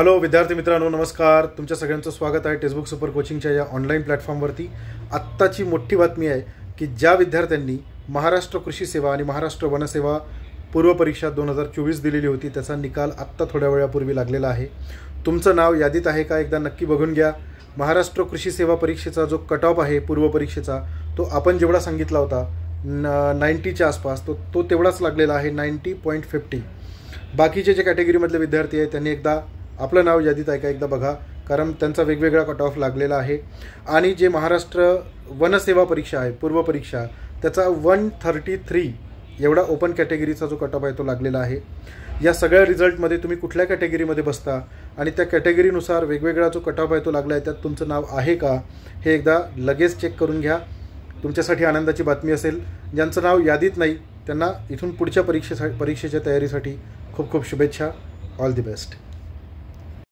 Hello विद्यार्थी मित्रांनो, नमस्कार. तुमच्या सगळ्यांचं स्वागत आहे टेक्स्टबुक सुपर कोचिंगच्या या ऑनलाईन प्लॅटफॉर्मवरती. आत्ताची मोठी बातमी आहे की ज्या विद्यार्थ्यांनी महाराष्ट्र कृषी सेवा आणि महाराष्ट्र वनसेवा पूर्वपरीक्षा 2024 दिलेली होती त्याचा निकाल आत्ता थोड्या वेळापूर्वी लागलेला आहे. तुमचं नाव यादीत आहे का एकदा नक्की बघून घ्या. महाराष्ट्र कृषी सेवा परीक्षेचा जो कट ऑफ आहे पूर्वपरीक्षेचा तो आपण जेवढा सांगितला होता 90च्या आसपास तो तेवढाच लागलेला आहे, 90.50. बाकीचे जे कॅटेगरीमधले विद्यार्थी आहेत त्यांनी एकदा आपलं नाव यादीत आहे का एकदा बघा, कारण त्यांचा वेगवेगळा कट ऑफ लागलेला आहे. आणि जे महाराष्ट्र वनसेवा परीक्षा आहे पूर्वपरीक्षा त्याचा 133 एवढा ओपन कॅटेगरीचा जो कट ऑफ आहे तो लागलेला आहे. या सगळ्या रिझल्टमध्ये तुम्ही कुठल्या कॅटेगरीमध्ये बसता आणि त्या कॅटेगरीनुसार वेगवेगळा जो कट ऑफ आहे तो लागला आहे त्यात तुमचं नाव आहे का हे एकदा लगेच चेक करून घ्या. तुमच्यासाठी आनंदाची बातमी असेल. ज्यांचं नाव यादीत नाही त्यांना इथून पुढच्या परीक्षेच्या तयारीसाठी खूप खूप शुभेच्छा. All the best.